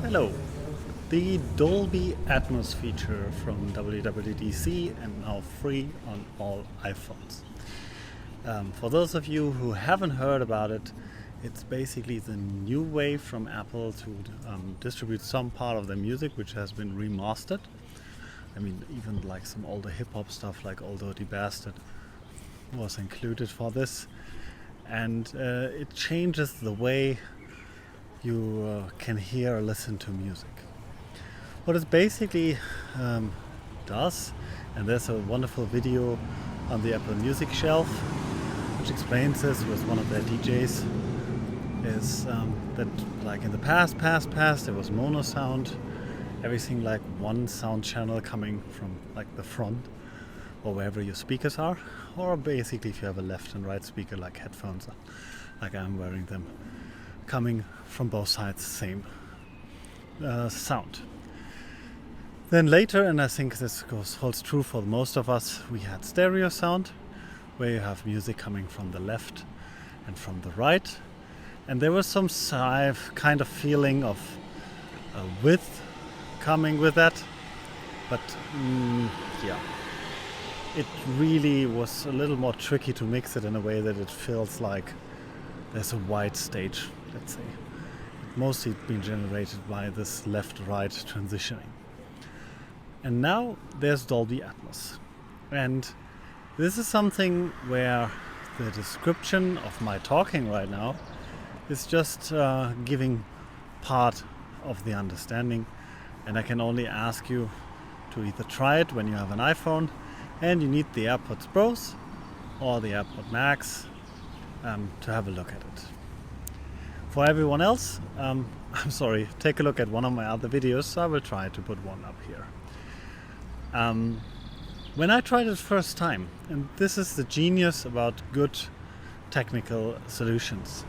Hello! The Dolby Atmos feature from WWDC and now free on all iPhones. For those of you who haven't heard about it, it's basically the new way from Apple to distribute some part of their music which has been remastered. I mean, even like some older hip-hop stuff like Old Dirty Bastard was included for this. And it changes the way you can hear or listen to music. What it basically does, and there's a wonderful video on the Apple Music shelf which explains this with one of their DJs, is that like in the past there was mono sound, everything like one sound channel coming from like the front or wherever your speakers are, or basically if you have a left and right speaker like headphones, like I'm wearing them, coming from both sides, same sound. Then later, and I think this holds true for most of us, we had stereo sound, where you have music coming from the left and from the right, and there was some kind of feeling of width coming with that, but yeah, it really was a little more tricky to mix it in a way that it feels like there's a wide stage, let's say. Mostly being generated by this left-right transitioning. And now there's Dolby Atmos. And this is something where the description of my talking right now is just giving part of the understanding. And I can only ask you to either try it when you have an iPhone and you need the AirPods Pros or the AirPod Max to have a look at it. For everyone else, I'm sorry, take a look at one of my other videos. I will try to put one up here. When I tried it first time, and this is the genius about good technical solutions,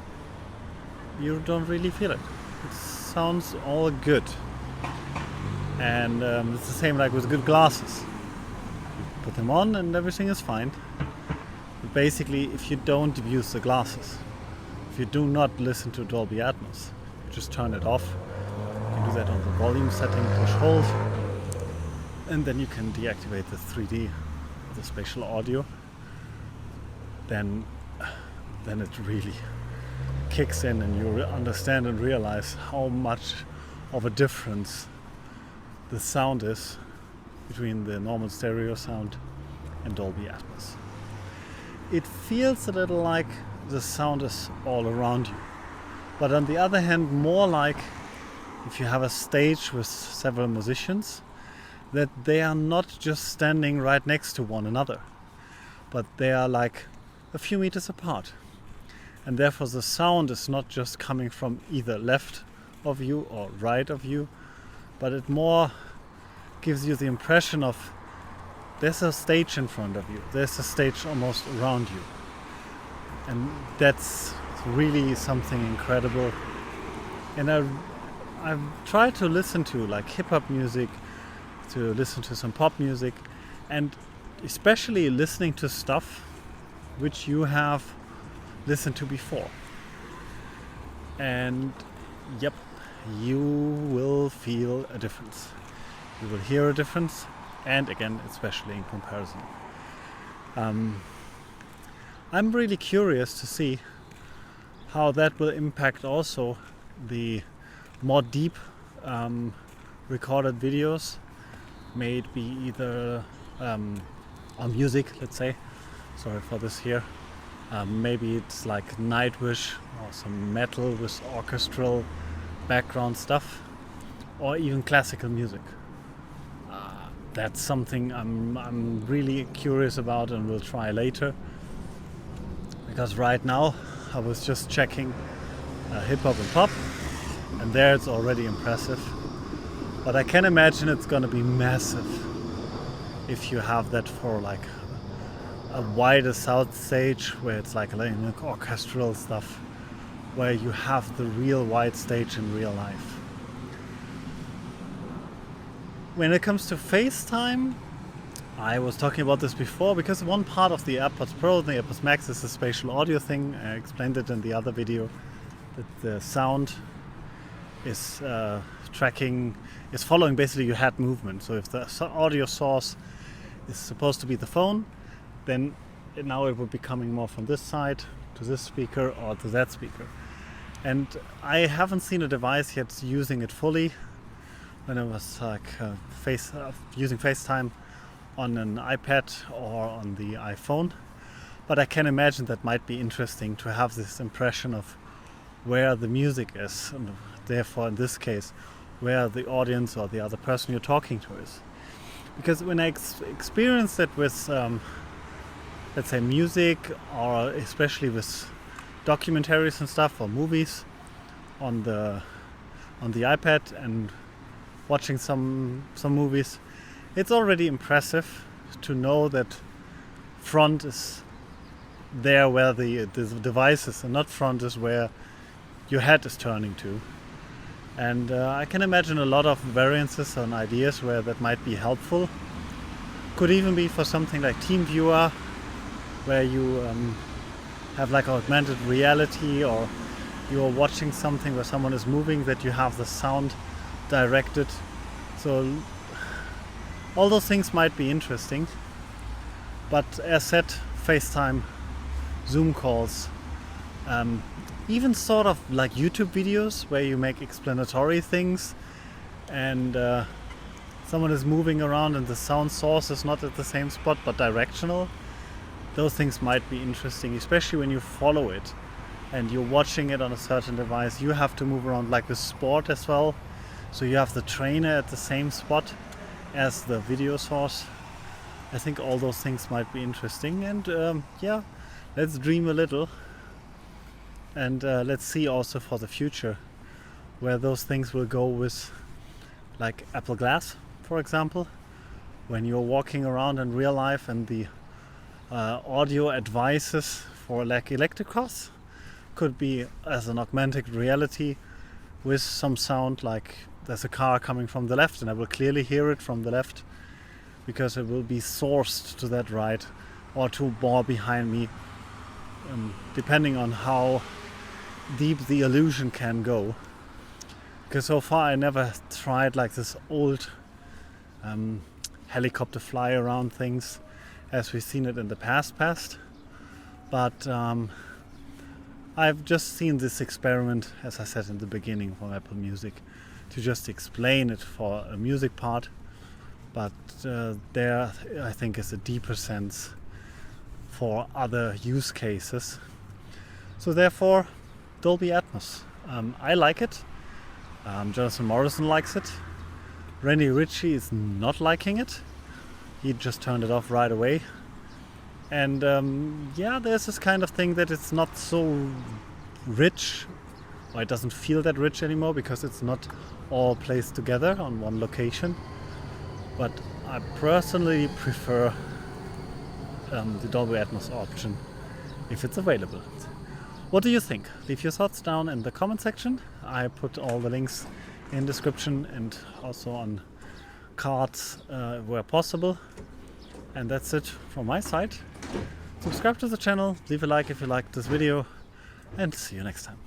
you don't really feel it. It sounds all good. And it's the same like with good glasses. You put them on and everything is fine. But basically, if you don't use the glasses, if you do not listen to Dolby Atmos, you just turn it off. You can do that on the volume setting, push hold, and then you can deactivate the 3D, the spatial audio. Then it really kicks in and you understand and realize how much of a difference the sound is between the normal stereo sound and Dolby Atmos. It feels a little like the sound is all around you, but on the other hand, more like if you have a stage with several musicians, that they are not just standing right next to one another, but they are like a few meters apart, and therefore the sound is not just coming from either left of you or right of you, but it more gives you the impression of there's a stage in front of you, there's a stage almost around you. And that's really something incredible. And I've tried to listen to like hip-hop music, to listen to some pop music, and especially listening to stuff which you have listened to before. And yep, you will feel a difference. You will hear a difference, and again, especially in comparison. I'm really curious to see how that will impact also the more deep recorded videos made be either on music, let's say. Sorry for this here. Maybe it's like Nightwish or some metal with orchestral background stuff, or even classical music. That's something I'm really curious about and will try later. Because right now I was just checking hip-hop and pop, and there it's already impressive. But I can imagine it's gonna be massive if you have that for like a wider sound stage where it's like orchestral stuff, where you have the real wide stage in real life. When it comes to FaceTime, I was talking about this before because one part of the AirPods Pro and the AirPods Max is the spatial audio thing. I explained it in the other video, that the sound is following basically your head movement. So if the audio source is supposed to be the phone, then now it would be coming more from this side to this speaker or to that speaker. And I haven't seen a device yet using it fully. When I was like using FaceTime on an iPad or on the iPhone, but I can imagine that might be interesting to have this impression of where the music is, and therefore in this case where the audience or the other person you're talking to is. Because when I experienced it with let's say music, or especially with documentaries and stuff or movies on the iPad and watching some movies, it's already impressive to know that front is there where the device is, and not front is where your head is turning to. And I can imagine a lot of variances and ideas where that might be helpful. Could even be for something like TeamViewer, where you have like augmented reality, or you're watching something where someone is moving, that you have the sound directed. So all those things might be interesting. But as said, FaceTime, Zoom calls, even sort of like YouTube videos where you make explanatory things and someone is moving around and the sound source is not at the same spot but directional. Those things might be interesting, especially when you follow it and you're watching it on a certain device. You have to move around, like with sport as well. So you have the trainer at the same spot as the video source. I think all those things might be interesting, and yeah, let's dream a little, and let's see also for the future where those things will go with, like Apple Glass, for example, when you're walking around in real life and the audio advices for like electric cars could be as an augmented reality with some sound, like there's a car coming from the left and I will clearly hear it from the left because it will be sourced to that right or to more behind me, depending on how deep the illusion can go. Because so far I never tried like this old helicopter fly around things as we've seen it in the past, but I've just seen this experiment, as I said in the beginning, from Apple Music, to just explain it for a music part, but there I think is a deeper sense for other use cases. So therefore, Dolby Atmos. I like it. Jonathan Morrison likes it. Randy Ritchie is not liking it. He just turned it off right away. And yeah, there's this kind of thing that it's not so rich, or it doesn't feel that rich anymore because it's not all placed together on one location. But I personally prefer the Dolby Atmos option if it's available. What do you think? Leave your thoughts down in the comment section. I put all the links in description and also on cards where possible. And that's it from my side. Subscribe to the channel, leave a like if you liked this video, and see you next time.